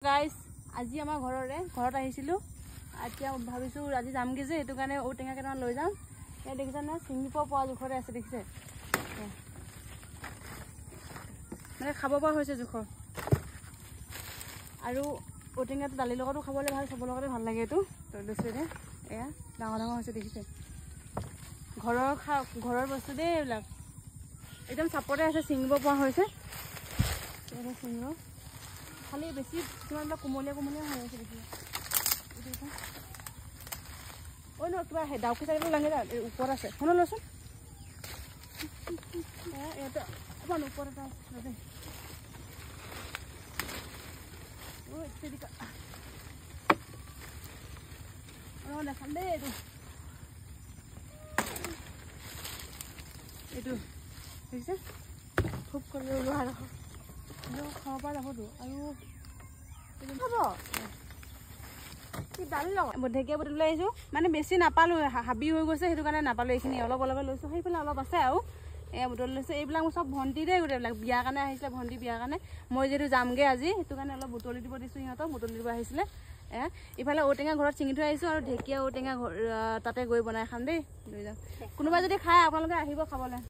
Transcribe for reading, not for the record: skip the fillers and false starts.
guys আজি আমাৰ ঘৰত আহিছিলো এতিয়া ভাবিছো আজি যামগে যে এটো কাৰণে ঔটেঙা কেইটামান লৈ যাম এই দেখিছা না চিঙি পোৱা জোখৰে আছে দেখিছে মানে খাব পৰা হৈছে জোখৰ আৰু ঔটেঙাটো দালিৰ লগতো খাবলৈ ভাল সবৰ লগতে ভাল লাগে এটো তই লৈছে দে এয়া ডাঙৰ হৈছে দেখিছে ঘৰৰ বস্তু দেই এইবিলাক একদম চাপতে আছে চিঙিব পৰা হৈছে এটা চিঙিব খালি বেছি কিমানটা কোমলীয়া হৈ আছে দেখি ঐ ন কিবা ডাউকি চাইব লাগে ওপৰত আছে শুনো লৈচোন এটা অকমান ওপৰত এটা আছে দেই দেখাম দেই এইটো দেখিছে খুব কৰিব আৰু খাব পৰা যাবতো আৰু হ'ব দালি লগত ঢেকীয়া বুটলি আহিছোঁ মানে বেছি নাপালোঁ হাবি হৈ গৈছে সেইটো কাৰণে নাপালোঁ এইখিনি অলপ লৈছোঁ সেইফালে অলপ আছে আৰু এয়া বুটলি লৈছোঁ এইবিলাক মোৰ চব ভণ্টি দেই গোটেইবিলাক বিয়াৰ কাৰণে আহিছিলে ভণ্টি বিয়াৰ কাৰণে মই যিহেতু যামগৈ আজি সেইটো কাৰণে অলপ বুটলি দিব দিছোঁ সিহঁতক বুটলি দিব আহিছিলে ইফালে ঔটেঙা ঘৰত চিঙি থৈ আহিছোঁ আৰু ঢেকীয়া ঔটেঙা তাতে গৈ বনাই খাম দেই লৈ যাম কোনোবাই যদি খায় আপোনালোকে আহিব খাবলৈ